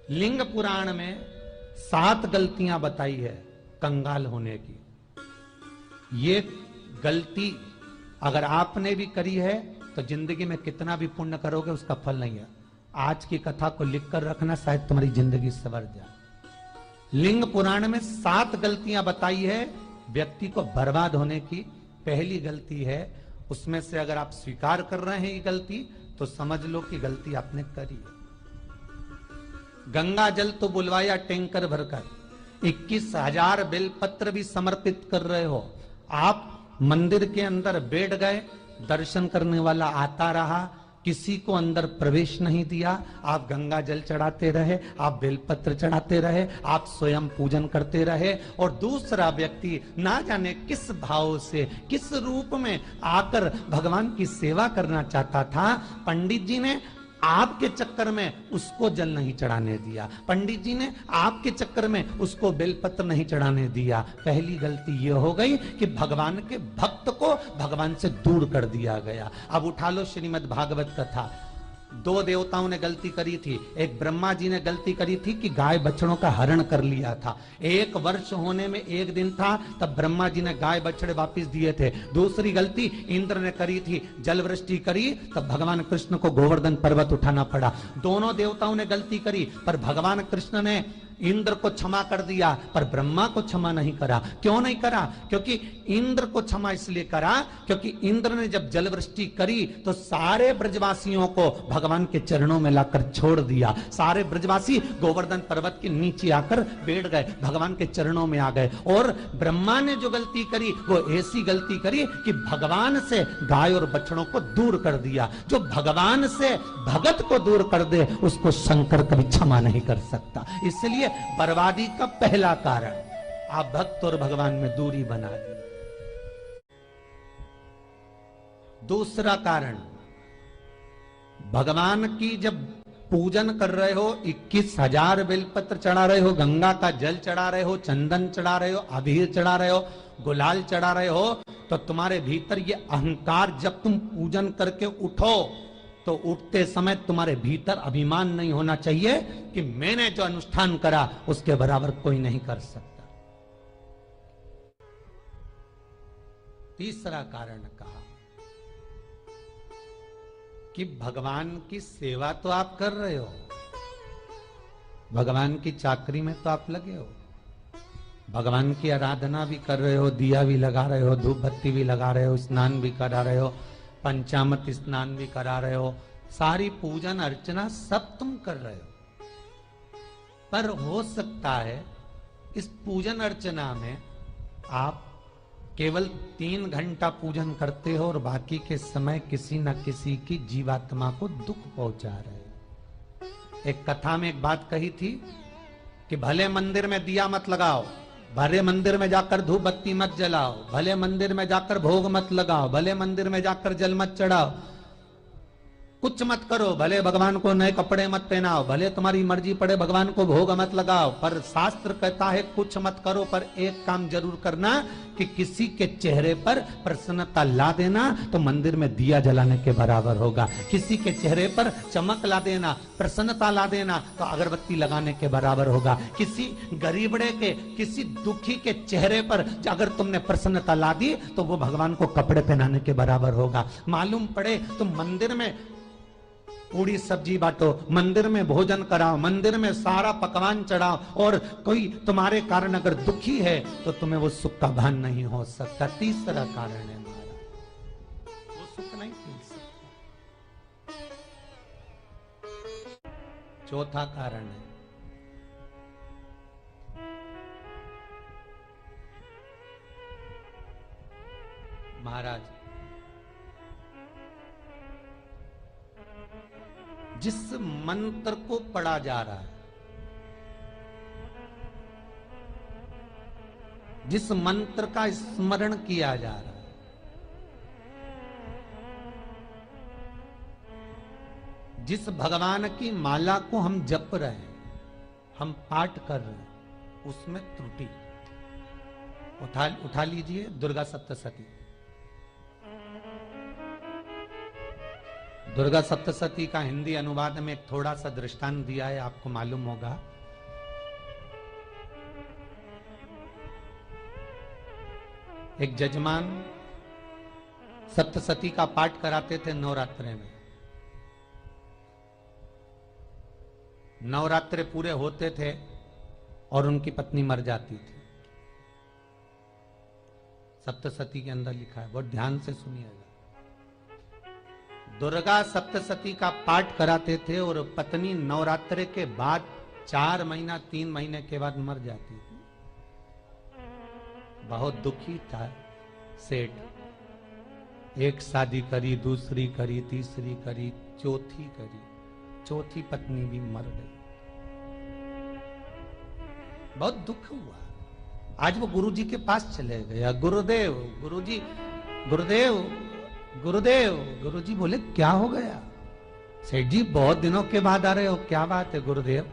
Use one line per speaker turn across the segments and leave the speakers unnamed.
लिंग पुराण में 7 गलतियां बताई है कंगाल होने की। ये गलती अगर आपने भी करी है तो जिंदगी में कितना भी पुण्य करोगे उसका फल नहीं है। आज की कथा को लिखकर रखना, शायद तुम्हारी जिंदगी संवर जाए। लिंग पुराण में 7 गलतियां बताई है व्यक्ति को बर्बाद होने की। पहली गलती है, उसमें से अगर आप स्वीकार कर रहे हैं ये गलती तो समझ लो कि गलती आपने करी है। गंगा जल तो बुलवाया टैंकर भरकर, 21,000 बेलपत्र भी समर्पित कर रहे हो। आप मंदिर के अंदर बैठ गए, दर्शन करने वाला आता रहा, किसी को अंदर प्रवेश नहीं दिया। आप गंगा जल चढ़ाते रहे, आप बेलपत्र चढ़ाते रहे, आप स्वयं पूजन करते रहे, और दूसरा व्यक्ति ना जाने किस भाव से, किस रूप में आकर भगवान की सेवा करना चाहता था। पंडित जी ने आपके चक्कर में उसको जल नहीं चढ़ाने दिया, पंडित जी ने आपके चक्कर में उसको बेलपत्र नहीं चढ़ाने दिया। पहली गलती यह हो गई कि भगवान के भक्त को भगवान से दूर कर दिया गया। अब उठा लो श्रीमद् भागवत कथा। 2 देवताओं ने गलती करी थी। एक ब्रह्मा जी ने गलती करी थी कि गाय बछड़ों का हरण कर लिया था। 1 वर्ष होने में 1 दिन था तब ब्रह्मा जी ने गाय बछड़े वापस दिए थे। दूसरी गलती इंद्र ने करी थी, जल वृष्टि करी तब भगवान कृष्ण को गोवर्धन पर्वत उठाना पड़ा। दोनों देवताओं ने गलती करी, पर भगवान कृष्ण ने इंद्र को क्षमा कर दिया पर ब्रह्मा को क्षमा नहीं करा। क्यों नहीं करा? क्योंकि इंद्र को क्षमा इसलिए करा क्योंकि इंद्र ने जब जलवृष्टि करी तो सारे ब्रजवासियों को भगवान के चरणों में लाकर छोड़ दिया। सारे ब्रजवासी गोवर्धन पर्वत के नीचे आकर बैठ गए, भगवान के चरणों में आ गए। और ब्रह्मा ने जो गलती करी वो ऐसी गलती करी कि भगवान से गाय और बछड़ों को दूर कर दिया। जो भगवान से भगत को दूर कर दे उसको शंकर कभी क्षमा नहीं कर सकता। इसलिए बर्बादी का पहला कारण आप भक्त और भगवान में दूरी बना दी। दूसरा कारण, भगवान की जब पूजन कर रहे हो, 21,000 बेलपत्र चढ़ा रहे हो, गंगा का जल चढ़ा रहे हो, चंदन चढ़ा रहे हो, अबीर चढ़ा रहे हो, गुलाल चढ़ा रहे हो, तो तुम्हारे भीतर ये अहंकार, जब तुम पूजन करके उठो तो उठते समय तुम्हारे भीतर अभिमान नहीं होना चाहिए कि मैंने जो अनुष्ठान करा उसके बराबर कोई नहीं कर सकता। तीसरा कारण कहा कि भगवान की सेवा तो आप कर रहे हो, भगवान की चाकरी में तो आप लगे हो, भगवान की आराधना भी कर रहे हो, दिया भी लगा रहे हो, धूप बत्ती भी लगा रहे हो, स्नान भी करा रहे हो, पंचामृत स्नान भी करा रहे हो, सारी पूजन अर्चना सब तुम कर रहे हो। पर हो सकता है इस पूजन अर्चना में आप केवल 3 घंटा पूजन करते हो और बाकी के समय किसी न किसी की जीवात्मा को दुख पहुंचा रहे हो। एक कथा में एक बात कही थी कि भले मंदिर में दिया मत लगाओ, भले मंदिर में जाकर धूप बत्ती मत जलाओ, भले मंदिर में जाकर भोग मत लगाओ, भले मंदिर में जाकर जल मत चढ़ाओ, कुछ मत करो, भले भगवान को नए कपड़े मत पहनाओ, भले तुम्हारी मर्जी पड़े भगवान को भोग मत लगाओ, पर शास्त्र कहता है कुछ मत करो, पर एक काम जरूर करना कि किसी के चेहरे पर प्रसन्नता ला देना तो मंदिर में दिया जलाने के बराबर होगा। किसी के चेहरे पर चमक ला देना, प्रसन्नता ला देना तो अगरबत्ती लगाने के बराबर होगा। किसी गरीबड़े के, किसी दुखी के चेहरे पर अगर तुमने प्रसन्नता ला दी तो वो भगवान को कपड़े पहनाने के बराबर होगा। मालूम पड़े तुम मंदिर में पूरी सब्जी बांटो, मंदिर में भोजन कराओ, मंदिर में सारा पकवान चढ़ाओ, और कोई तुम्हारे कारण अगर दुखी है तो तुम्हें वो सुख का भान नहीं हो सकता। तीसरा कारण है हमारा, वो सुख नहीं पी सकता। चौथा कारण है महाराज, जिस मंत्र को पढ़ा जा रहा है, जिस मंत्र का स्मरण किया जा रहा है, जिस भगवान की माला को हम जप रहे हैं, हम पाठ कर रहे हैं, उसमें त्रुटि उठा लीजिए दुर्गा सप्तशती। दुर्गा सप्तशती का हिंदी अनुवाद में एक थोड़ा सा दृष्टांत दिया है, आपको मालूम होगा। एक जजमान सप्तशती का पाठ कराते थे नवरात्रे में। नवरात्रे पूरे होते थे और उनकी पत्नी मर जाती थी। सप्तशती के अंदर लिखा है, बहुत ध्यान से सुनिएगा। दुर्गा सप्तशती का पाठ कराते थे और पत्नी नवरात्रे के बाद 4 महीना 3 महीने के बाद मर जाती थी। बहुत दुखी था सेठ। एक शादी करी, दूसरी करी, तीसरी करी, चौथी करी, चौथी पत्नी भी मर गई। बहुत दुख हुआ। आज वो गुरुजी के पास चले गया, गुरुदेव, गुरुजी, गुरुदेव, गुरुदेव। गुरुजी बोले क्या हो गया? सेठ जी बहुत दिनों के बाद आ रहे हो, क्या बात है गुरुदेव?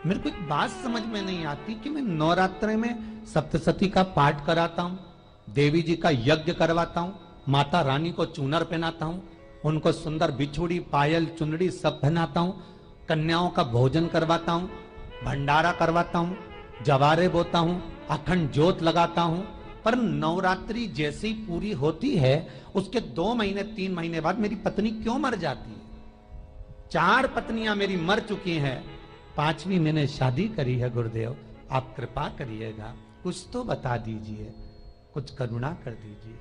मेरे को एक बात समझ में नहीं आती कि मैं नवरात्रे में सप्तशती का पाठ कराता हूं, देवी जी का यज्ञ करवाता हूं, माता रानी को चूनर पहनाता हूं, उनको सुंदर बिछुड़ी, पायल, चुनड़ी सब पहनाता हूं, कन्याओं का भोजन करवाता हूं, भंडारा करवाता हूं, जवारे बोता हूं, अखंड ज्योत लगाता हूं, पर नवरात्रि जैसी पूरी होती है उसके 2 महीने 3 महीने बाद मेरी पत्नी क्यों मर जाती है? 4 पत्नियां मेरी मर चुकी हैं, 5वीं मैंने शादी करी है। गुरुदेव आप कृपा करिएगा, कुछ तो बता दीजिए, कुछ करुणा कर दीजिए।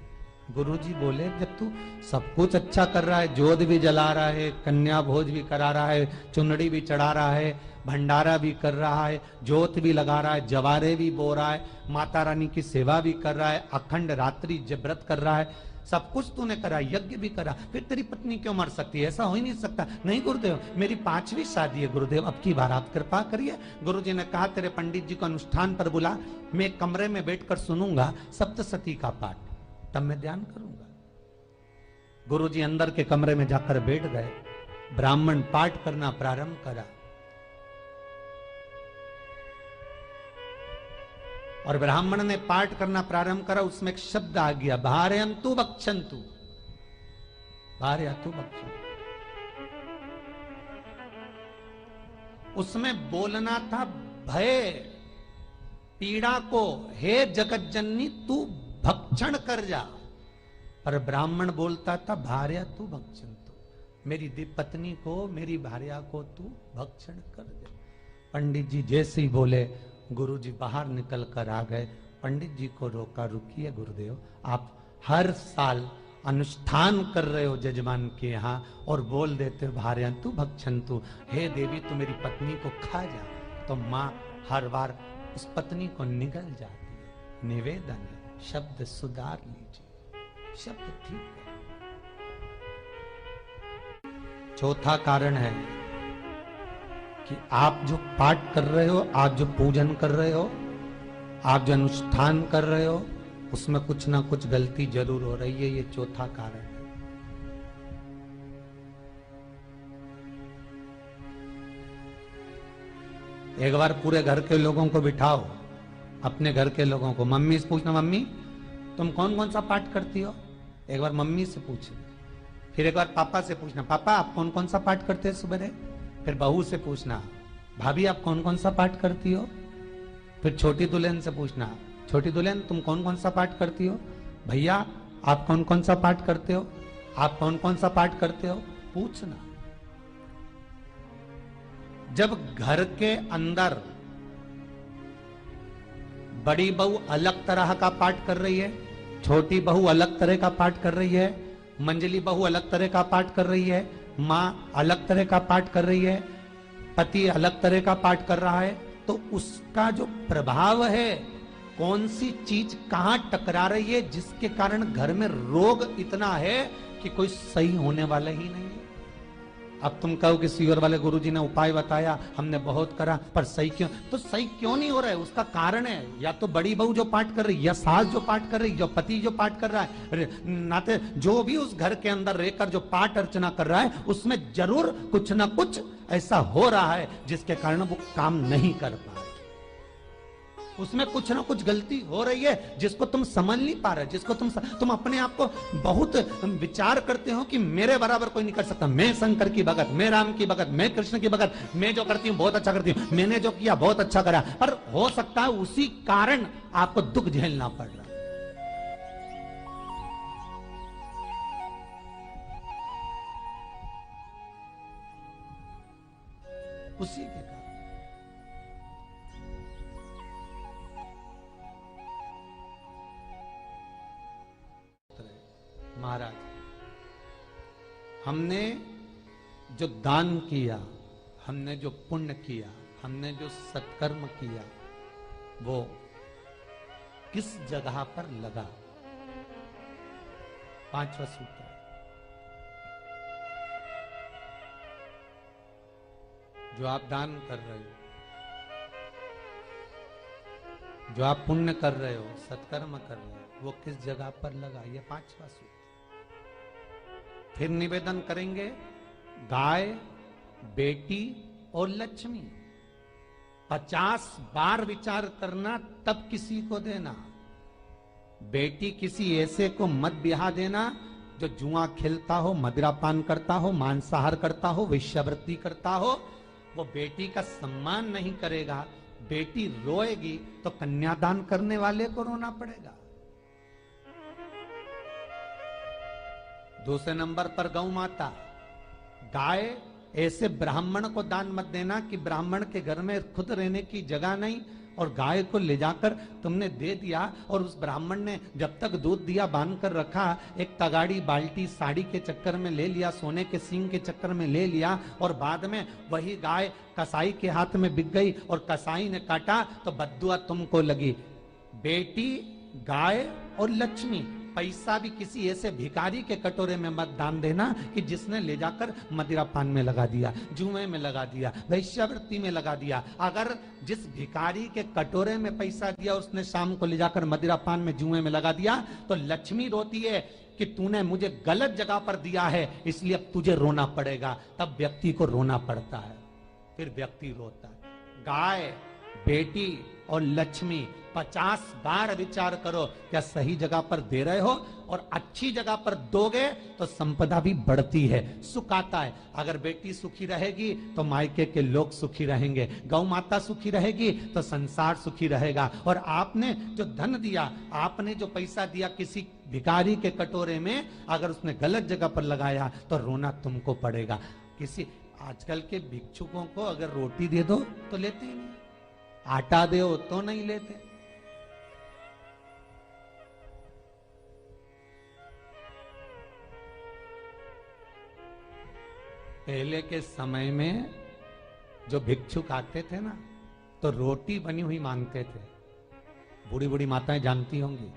गुरुजी बोले जब तू सब कुछ अच्छा कर रहा है, जोत भी जला रहा है, कन्या भोज भी करा रहा है, चुनड़ी भी चढ़ा रहा है, भंडारा भी कर रहा है, जोत भी लगा रहा है, जवारे भी बो रहा है, माता रानी की सेवा भी कर रहा है, अखंड रात्रि व्रत कर रहा है, सब कुछ तूने करा, यज्ञ भी करा, फिर तेरी पत्नी क्यों मर सकती है? ऐसा हो ही नहीं सकता। नहीं गुरुदेव, मेरी 5वीं शादी है गुरुदेव, अब की बार आप कृपा करिए। गुरुजी ने कहा तेरे पंडित जी को अनुष्ठान पर बुला, मैं कमरे में बैठकर सुनूंगा सप्तशती का पाठ, तब मैं ध्यान करूंगा। गुरुजी अंदर के कमरे में जाकर बैठ गए, ब्राह्मण पाठ करना प्रारंभ करा और ब्राह्मण ने पाठ करना प्रारंभ करा। उसमें एक शब्द आ गया, भार्यंतु भक्षन्तु, भार्यंतु भक्षन्तु। उसमें बोलना था भय, पीड़ा को, हे जगत जननी तू भक्षण कर जा, पर ब्राह्मण बोलता था भार्या तू भक्षन्तु, मेरी पत्नी को, मेरी भार्या को तू भक्षण कर दे। पंडित जी जैसे ही बोले, गुरुजी बाहर निकल कर आ गए। पंडित जी को रोका, रुकिए गुरुदेव, आप हर साल अनुष्ठान कर रहे हो जजमान के यहाँ और बोल देते हो भार्यंतु भक्षन्तु, हे देवी तू मेरी पत्नी को खा जा, तो माँ हर बार उस पत्नी को निगल जाती है। निवेदन है, शब्द सुधार लीजिए, शब्द ठीक है। चौथा कारण है कि आप जो पाठ कर रहे हो, आप जो पूजन कर रहे हो, आप जो अनुष्ठान कर रहे हो, उसमें कुछ ना कुछ गलती जरूर हो रही है। ये चौथा कारण है। एक बार पूरे घर के लोगों को बिठाओ, अपने घर के लोगों को, मम्मी से पूछना, मम्मी तुम कौन कौन सा पाठ करती हो? एक बार मम्मी से पूछना। फिर एक बार पापा से पूछना, पापा आप कौन कौन सा पाठ करते हैं सुबह? फिर बहू से पूछना, भाभी आप कौन कौन सा पाठ करती हो? फिर छोटी दुल्हन से पूछना, छोटी दुल्हन तुम कौन कौन सा पाठ करती हो? भैया आप कौन कौन सा पाठ करते हो? आप कौन कौन सा पाठ करते हो? पूछना। जब घर के अंदर बड़ी बहू अलग तरह का पाठ कर रही है, छोटी बहू अलग तरह का पाठ कर रही है, मंजली बहू अलग तरह का पाठ कर रही है, माँ अलग तरह का पाठ कर रही है, पति अलग तरह का पाठ कर रहा है, तो उसका जो प्रभाव है, कौन सी चीज कहां टकरा रही है, जिसके कारण घर में रोग इतना है कि कोई सही होने वाला ही नहीं है। अब तुम कहो कि सीवर वाले गुरुजी ने उपाय बताया, हमने बहुत करा, पर सही क्यों? तो सही क्यों नहीं हो रहा है? उसका कारण है या तो बड़ी बहू जो पाठ कर रही, या सास जो पाठ कर रही, या पति जो पाठ कर रहा है, नाते जो भी उस घर के अंदर रहकर जो पाठ अर्चना कर रहा है, उसमें जरूर कुछ ना कुछ ऐसा हो रहा है जिसके कारण वो काम नहीं कर पा रहे। उसमें कुछ ना कुछ गलती हो रही है जिसको तुम समझ नहीं पा रहे, जिसको तुम अपने आप को बहुत विचार करते हो कि मेरे बराबर कोई नहीं कर सकता, मैं शंकर की भगत, मैं राम की भगत, मैं कृष्ण की भगत, मैं जो करती हूँ बहुत अच्छा करती हूँ, मैंने जो किया बहुत अच्छा करा, पर हो सकता है उसी कारण आपको दुख झेलना पड़ रहा। उसी के कारण महाराज, हमने जो दान किया, हमने जो पुण्य किया, हमने जो सत्कर्म किया, वो किस जगह पर लगा? पांचवा सूत्र, जो आप दान कर रहे हो, जो आप पुण्य कर रहे हो, सत्कर्म कर रहे हो, वो किस जगह पर लगा? ये पांचवा सूत्र। फिर निवेदन करेंगे, गाय, बेटी और लक्ष्मी 50 बार विचार करना, तब किसी को देना। बेटी किसी ऐसे को मत ब्याह देना जो जुआ खेलता हो, मदिरापान करता हो, मांसाहार करता हो, वेश्यावृत्ति करता हो। वो बेटी का सम्मान नहीं करेगा, बेटी रोएगी तो कन्यादान करने वाले को रोना पड़ेगा। दूसरे नंबर पर गौ माता, गाय ऐसे ब्राह्मण को दान मत देना कि ब्राह्मण के घर में खुद रहने की जगह नहीं और गाय को ले जाकर तुमने दे दिया और उस ब्राह्मण ने जब तक दूध दिया बांध कर रखा, एक तगाड़ी बाल्टी साड़ी के चक्कर में ले लिया, सोने के सींग के चक्कर में ले लिया और बाद में वही गाय कसाई के हाथ में बिक गई और कसाई ने काटा तो बद्दुआ तुमको लगी। बेटी, गाय और लक्ष्मी, पैसा भी किसी ऐसे भिखारी के कटोरे में मत दान देना कि जिसने ले जाकर मदिरापान में लगा दिया, जुए में लगा दिया, वेश्यावृत्ति में लगा दिया। अगर जिस भिखारी के कटोरे में पैसा दिया उसने शाम को ले जाकर मदिरापान में, जुए में लगा दिया, तो लक्ष्मी रोती है कि तूने मुझे गलत जगह पर दिया है, इसलिए अब तुझे रोना पड़ेगा। तब व्यक्ति को रोना पड़ता है, फिर व्यक्ति रोता है। गाय, बेटी और लक्ष्मी 50 बार विचार करो, क्या सही जगह पर दे रहे हो? और अच्छी जगह पर दोगे तो संपदा भी बढ़ती है, सुख आता है। अगर बेटी सुखी रहेगी तो मायके के लोग सुखी रहेंगे, गौ माता सुखी रहेगी तो संसार सुखी रहेगा। और आपने जो धन दिया, आपने जो पैसा दिया किसी भिखारी के कटोरे में, अगर उसने गलत जगह पर लगाया तो रोना तुमको पड़ेगा। किसी आजकल के भिक्षुकों को अगर रोटी दे दो तो लेते ही नहीं, आटा दो तो नहीं लेते। पहले के समय में जो भिक्षुक आते थे ना, तो रोटी बनी हुई मांगते थे। बूढ़ी बूढ़ी माताएं जानती होंगी,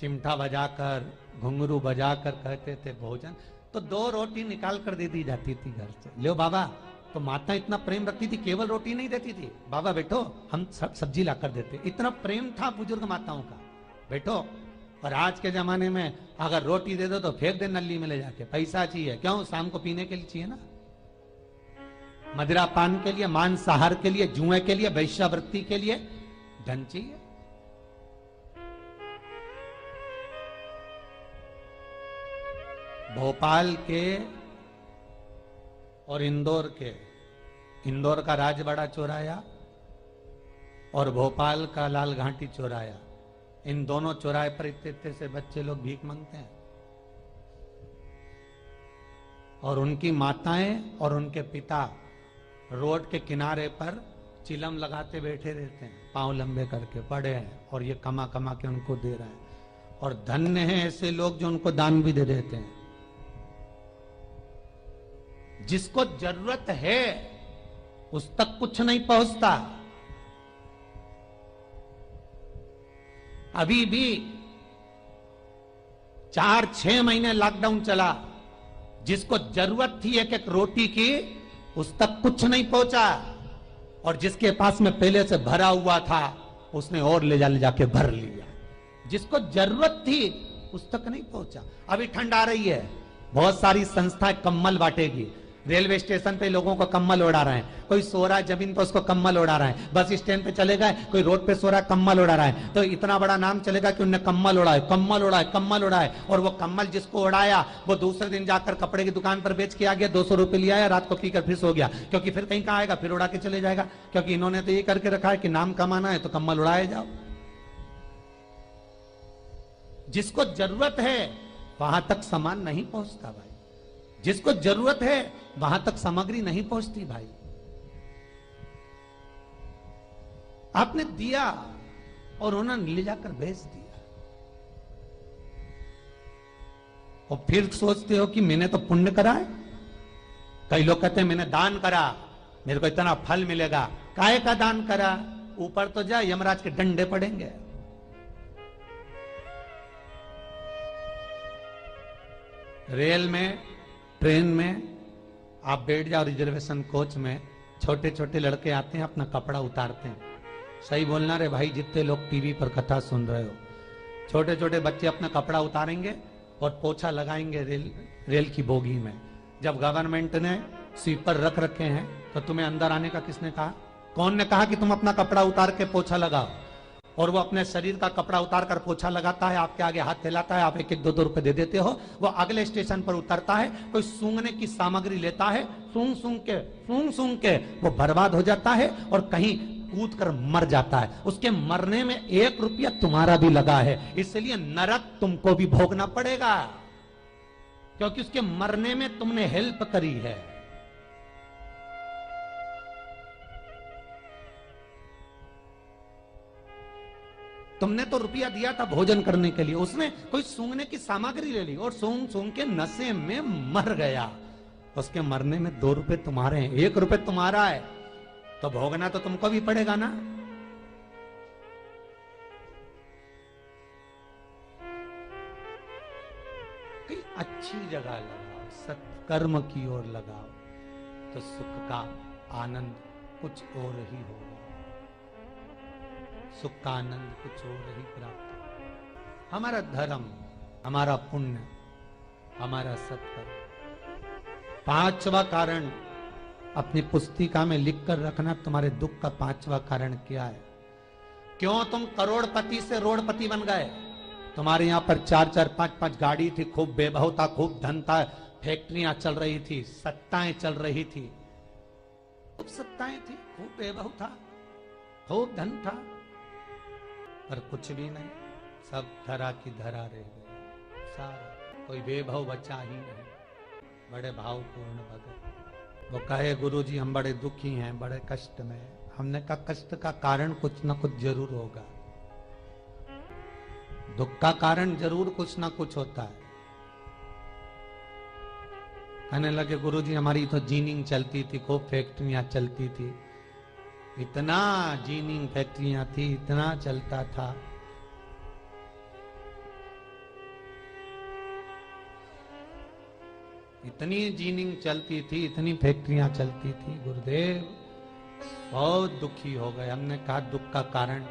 चिमटा बजाकर, घुंघरू बजाकर कहते थे भोजन, तो 2 रोटी निकाल कर दे दी जाती थी घर से। लो बाबा, तो माता इतना प्रेम रखती थी, केवल रोटी नहीं देती थी, बाबा बैठो हम सब्जी लाकर देते। इतना प्रेम था बुजुर्ग माताओं का, बैठो। और आज के जमाने में अगर रोटी दे दो तो फेंक दे नली में ले जाके, पैसा चाहिए। क्यों? शाम को पीने के लिए चाहिए ना, मदिरा पान के लिए, मांसाहार के लिए, जुए के लिए, वैश्यावृत्ति के लिए धन चाहिए। भोपाल के और इंदौर के, इंदौर का राजवाड़ा चौराया और भोपाल का लाल घाटी चौराया, इन दोनों चौराहे पर इतने से बच्चे लोग भीख मांगते हैं और उनकी माताएं और उनके पिता रोड के किनारे पर चिलम लगाते बैठे रहते हैं, पांव लंबे करके पड़े हैं और ये कमा कमा के उनको दे रहे हैं। और धन्य हैं ऐसे लोग जो उनको दान भी दे देते हैं। जिसको जरूरत है उस तक कुछ नहीं पहुंचता। अभी भी 4-6 महीने लॉकडाउन चला, जिसको जरूरत थी एक रोटी की उस तक कुछ नहीं पहुंचा, और जिसके पास में पहले से भरा हुआ था उसने और ले जाके भर लिया। जिसको जरूरत थी उस तक नहीं पहुंचा। अभी ठंड आ रही है, बहुत सारी संस्थाएं कंबल बांटेगी, रेलवे स्टेशन पे लोगों को कम्बल उड़ा रहे हैं, कोई सो रहा है जमीन पर उसको कम्बल उड़ा रहा है, बस स्टैंड पे चले गए कोई रोड पे सो रहा है कम्बल उड़ा रहा है, तो इतना बड़ा नाम चलेगा कि उनने कम्बल उड़ाए, कम्बल उड़ाए, कम्बल उड़ाए। और वो कम्बल जिसको उड़ाया वो दूसरे दिन जाकर कपड़े की दुकान पर बेच के आ गया, 200 रुपए लिया है, रात को पीकर फिर सो गया, क्योंकि फिर कहीं कहाँ आएगा, फिर उड़ा के चले जाएगा, क्योंकि इन्होंने तो ये करके रखा है कि नाम कमाना है तो कम्बल उड़ाए जाओ। जिसको जरूरत है वहां तक सामान नहीं पहुंचता भाई, जिसको जरूरत है वहां तक सामग्री नहीं पहुंचती भाई। आपने दिया और उन्होंने ले जाकर बेच दिया, और फिर सोचते हो कि मैंने तो पुण्य करा है। कई लोग कहते हैं मैंने दान करा, मेरे को इतना फल मिलेगा। काहे का दान करा? ऊपर तो जा, यमराज के डंडे पड़ेंगे। रेल में, ट्रेन में आप बैठ जाओ, रिजर्वेशन कोच में छोटे छोटे लड़के आते हैं, अपना कपड़ा उतारते हैं। सही बोलना रे भाई, जितने लोग टीवी पर कथा सुन रहे हो, छोटे छोटे बच्चे अपना कपड़ा उतारेंगे और पोछा लगाएंगे रेल की बोगी में। जब गवर्नमेंट ने स्वीपर रख रखे हैं तो तुम्हें अंदर आने का किसने कहा? कौन ने कहा कि तुम अपना कपड़ा उतार के पोछा लगाओ? और वो अपने शरीर का कपड़ा उतार कर पोछा लगाता है, आपके आगे हाथ फैलाता है, आप एक एक 2-2 रुपए दे देते हो। वो अगले स्टेशन पर उतरता है, कोई सूंघने की सामग्री लेता है, सूंघ सूंघ के वो बर्बाद हो जाता है और कहीं कूद कर मर जाता है। उसके मरने में 1 रुपया तुम्हारा भी लगा है, इसलिए नरक तुमको भी भोगना पड़ेगा, क्योंकि उसके मरने में तुमने हेल्प करी है। तुमने तो रुपया दिया था भोजन करने के लिए, उसने कोई सूंघने की सामग्री ले ली और सूंघ सूंघ के नशे में मर गया। उसके मरने में 2 रुपए तुम्हारे हैं, 1 रुपए तुम्हारा है, तो भोगना तो तुमको भी पड़ेगा ना। कई अच्छी जगह लगाओ, सत्कर्म की ओर लगाओ, तो सुख का आनंद कुछ और ही होगा, सुख का आनंद कुछ और ही प्राप्त होगा। हमारा धर्म, हमारा पुण्य, हमारा सत्कर्म। 5वां कारण अपनी पुस्तिका में लिखकर रखना, तुम्हारे दुख का 5वां कारण क्या है। क्यों तुम करोड़पति से रोड़पति बन गए? तुम्हारे यहां पर 4-4, 5-5 गाड़ी थी, खूब वैभव था, खूब धन था, फैक्ट्रियां चल रही थी, सत्ताएं चल रही थी, खूब सत्ताएं थी, खूब वैभव था, खूब धन था, पर कुछ भी नहीं, सब धरा की धरा रह गए सारा, कोई वैभव बचा ही नहीं। बड़े भावपूर्ण भगत वो कहे, गुरुजी हम बड़े दुखी हैं, बड़े कष्ट में। हमने कहा कष्ट का कारण कुछ ना कुछ जरूर होगा, दुख का कारण जरूर कुछ ना कुछ होता है। कहने लगे गुरुजी हमारी तो जीनिंग चलती थी, खूब फैक्ट्रियां चलती थी, इतना जीनिंग फैक्ट्रियां थी, इतना चलता था, इतनी जीनिंग चलती थी, इतनी फैक्ट्रियां चलती थी, गुरुदेव बहुत दुखी हो गए। हमने कहा दुख का कारण,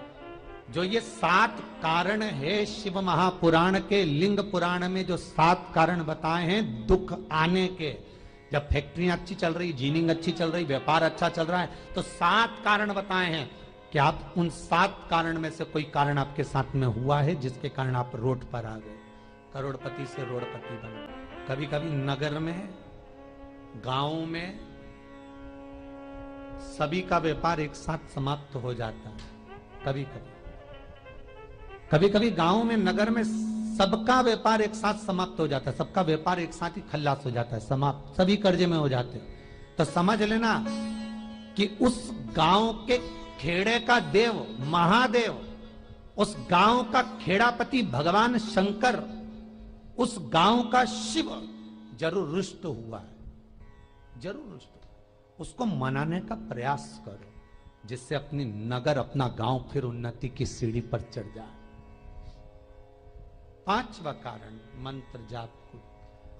जो ये 7 कारण है शिव महापुराण के, लिंग पुराण में जो 7 कारण बताए हैं दुख आने के, जब फैक्ट्रियां अच्छी चल रही, जीनिंग अच्छी चल रही, व्यापार अच्छा चल रहा है, तो 7 कारण बताए हैं कि आप उन 7 कारण में से कोई कारण आपके साथ में हुआ है जिसके कारण आप रोड पर आ गए, करोड़पति से रोडपति बन गए। कभी कभी नगर में, गांव में सभी का व्यापार एक साथ समाप्त हो जाता है। कभी कभी गांव में, नगर में सबका व्यापार एक साथ समाप्त हो जाता है, सबका व्यापार एक साथ ही खल्लास हो जाता है, समाप्त, सभी कर्जे में हो जाते हैं। तो समझ लेना कि उस गांव के खेड़े का देव महादेव, उस गांव का खेड़ापति भगवान शंकर, उस गांव का शिव जरूर रुष्ट हुआ है, जरूर रुष्ट। उसको मनाने का प्रयास करो, जिससे अपनी नगर, अपना गांव फिर उन्नति की सीढ़ी पर चढ़ जाए। 5वां कारण मंत्र जाप को,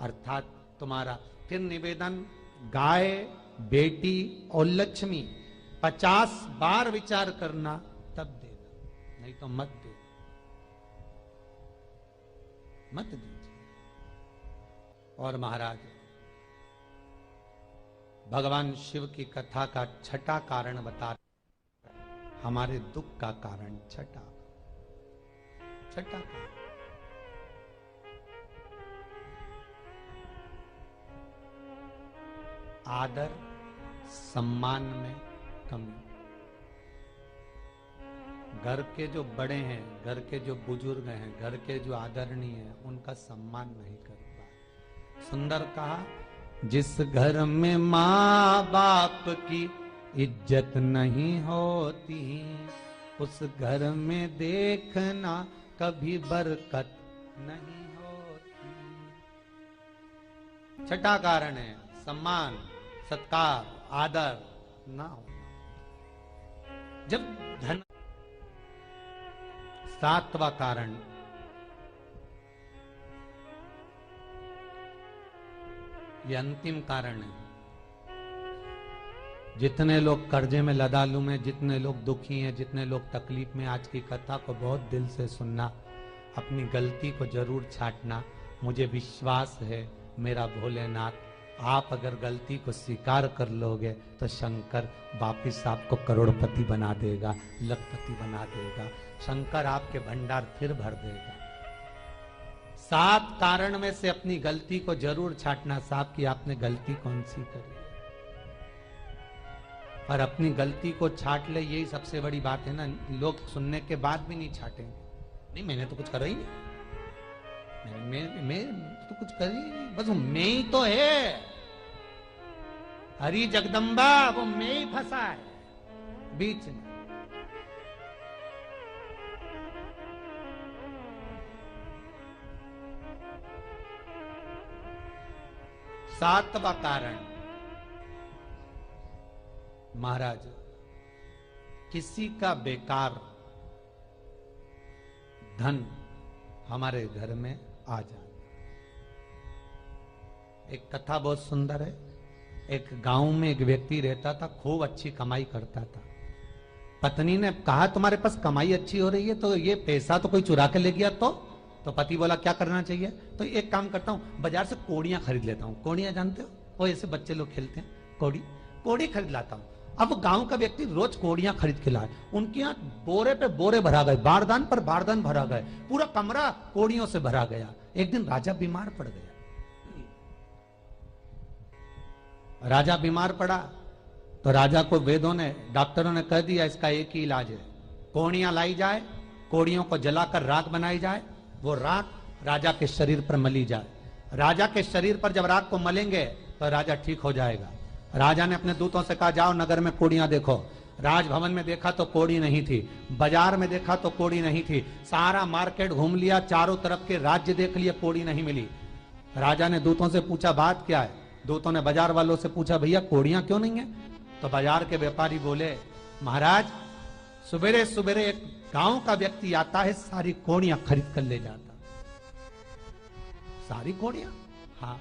अर्थात तुम्हारा फिर निवेदन, गाय, बेटी और लक्ष्मी 50 बार विचार करना, तब देना, नहीं तो मत दे, मत दीजिए। और महाराज भगवान शिव की कथा का छठा कारण बता, हमारे दुख का कारण छठा कारण। आदर सम्मान में कमी। घर के जो बड़े हैं, घर के जो बुजुर्ग हैं, घर के जो आदरणीय हैं, उनका सम्मान नहीं कर पाए। सुंदर कहा, जिस घर में माँ बाप की इज्जत नहीं होती, उस घर में देखना कभी बरकत नहीं होती। छठा कारण है सम्मान, सत्कार, आदर ना हो। जब धन। सातवां कारण, ये अंतिम कारण है। जितने लोग कर्जे में, लदालू में, जितने लोग दुखी हैं, जितने लोग तकलीफ में, आज की कथा को बहुत दिल से सुनना, अपनी गलती को जरूर छांटना। मुझे विश्वास है मेरा भोलेनाथ, आप अगर गलती को स्वीकार कर लोगे तो शंकर वापिस आपको करोड़पति बना देगा, लखपति बना देगा। शंकर आपके भंडार फिर भर देगा। 7 कारण में से अपनी गलती को जरूर छांटना। साहब की आपने गलती कौन सी करी, और अपनी गलती को छाट ले, यही सबसे बड़ी बात है ना। लोग सुनने के बाद भी नहीं छाटेंगे। नहीं, मैंने तो कुछ करा ही नहीं, मैं तो कुछ कर ही नहीं, बस मैं ही तो है। हरी जगदम्बा, वो मैं ही फंसा है बीच में। सातवां कारण, महाराज, किसी का बेकार धन हमारे घर में आ जाए। एक कथा बहुत सुंदर है। एक गांव में एक व्यक्ति रहता था, खूब अच्छी कमाई करता था। पत्नी ने कहा, तुम्हारे पास कमाई अच्छी हो रही है तो ये पैसा तो कोई चुरा के ले गया तो पति बोला, क्या करना चाहिए? तो एक काम करता हूं, बाजार से कोड़ियां खरीद लेता हूं। कोड़ियां जानते हो, वो ऐसे बच्चे लोग खेलते हैं, कोड़ी खरीद लाता हूं। अब गांव का व्यक्ति रोज कोड़ियां खरीद के लाए। उनके यहाँ बोरे पे बोरे भरा गए, बारदान पर बारदान भरा गए, पूरा कमरा कोड़ियों से भरा गया। एक दिन राजा बीमार पड़ गया। राजा बीमार पड़ा तो राजा को वेदों ने, डॉक्टरों ने कह दिया, इसका एक ही इलाज है, कोड़ियां लाई जाए, कोड़ियों को जलाकर राख बनाई जाए, वो राख राजा के शरीर पर मली जाए। राजा के शरीर पर जब राख को मलेंगे तो राजा ठीक हो जाएगा। राजा ने अपने दूतों से कहा, जाओ नगर में कोड़ियां देखो। राजभवन में देखा तो कोड़ी नहीं थी, बाजार में देखा तो कोड़ी नहीं थी, सारा मार्केट घूम लिया, चारों तरफ के राज्य देख लिया, कोड़ी नहीं मिली। राजा ने दूतों से पूछा, बात क्या है? दूतों ने बाजार वालों से पूछा, भैया कोड़ियां क्यों नहीं है? तो बाजार के व्यापारी बोले, महाराज सुबेरे सुबेरे एक गांव का व्यक्ति आता है, सारी कोड़ियां खरीद कर ले जाता। सारी कोड़ियां? हाँ।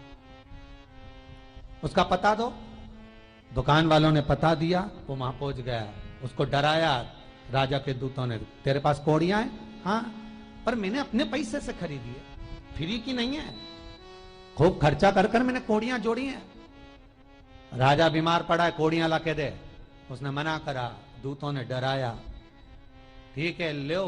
उसका पता दो। दुकान वालों ने पता दिया, वो वहां पहुंच गया, उसको डराया। राजा के दूतों ने, तेरे पास कोड़ियां हैं? हाँ, पर मैंने अपने पैसे से खरीदी है, फ्री की नहीं है, खूब खर्चा कर कर मैंने कोड़ियां जोड़ी हैं। राजा बीमार पड़ा है, कोड़ियां ला के दे। उसने मना करा, दूतों ने डराया, ठीक है लो।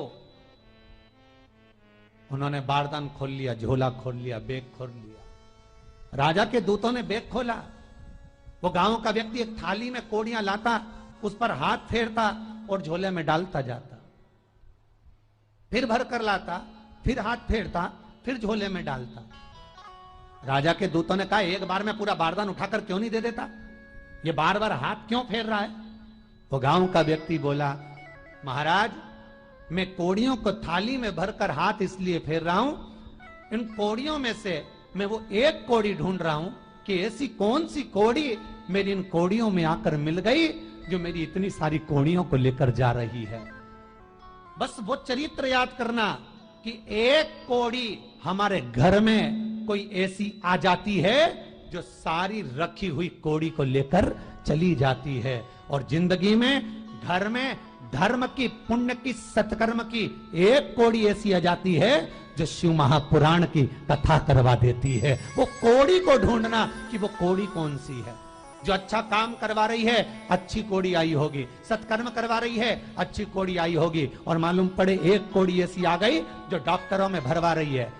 उन्होंने बारदान खोल लिया, झोला खोल लिया, बैग खोल लिया। राजा के दूतों ने बैग खोला। वो गांव का व्यक्ति एक थाली में कोड़ियां लाता, उस पर हाथ फेरता और झोले में डालता जाता, फिर भर कर लाता, फिर हाथ फेरता, फिर झोले में डालता। राजा के दूतों ने कहा, एक बार में पूरा बारदान उठाकर क्यों नहीं दे देता? ये बार बार हाथ क्यों फेर रहा है? वो गांव का व्यक्ति बोला, महाराज मैं कोड़ियों को थाली में भरकर हाथ इसलिए फेर रहा हूं, इन कोड़ियों में से मैं वो एक कोड़ी ढूंढ रहा हूं कि ऐसी कौन सी कोड़ी मेरी इन कोड़ियों में आकर मिल गई जो मेरी इतनी सारी कोड़ियों को लेकर जा रही है। बस वो चरित्र याद करना कि एक कोड़ी हमारे घर में कोई ऐसी आ जाती है जो सारी रखी हुई कोड़ी को लेकर चली जाती है। और जिंदगी में, घर में धर्म की, पुण्य की, सत्कर्म की एक कोड़ी ऐसी आ जाती है जो शिव महापुराण की कथा करवा देती है। वो कोड़ी को ढूंढना कि वो कोड़ी कौन सी है। जो अच्छा काम करवा रही है अच्छी कोड़ी आई होगी, सत्कर्म करवा रही है अच्छी कोड़ी आई होगी। और मालूम पड़े एक कोड़ी ऐसी आ गई जो डॉक्टरों में भरवा रही है,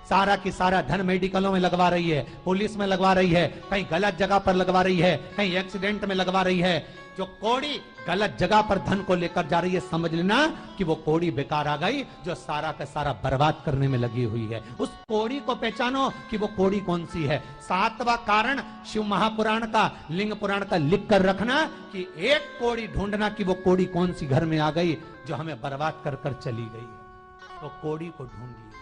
सारा की सारा धन मेडिकलों में लगवा रही है, पुलिस में लगवा रही है, कहीं गलत जगह पर लगवा रही है, कहीं एक्सीडेंट में लगवा रही है। जो कोड़ी गलत जगह पर धन को लेकर जा रही है, समझ लेना कि वो कोड़ी बेकार आ गई जो सारा का सारा बर्बाद करने में लगी हुई है। उस कोड़ी को पहचानो कि वो कोड़ी कौन सी है। सातवां कारण शिव महापुराण का, लिंग पुराण का लिख कर रखना कि एक कोड़ी ढूंढना कि वो कोड़ी कौन सी घर में आ गई जो हमें बर्बाद कर कर चली गई है। तो कोड़ी को ढूंढिए,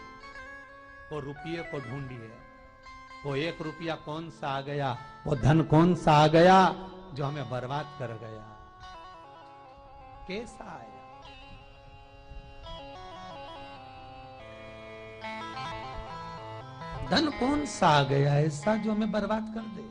वो रुपये को ढूंढिए, वो 1 रुपया कौन सा आ गया, वो धन कौन सा आ गया जो हमें बर्बाद कर गया, कैसा आया। धन कौन सा आ गया ऐसा जो हमें बर्बाद कर दे।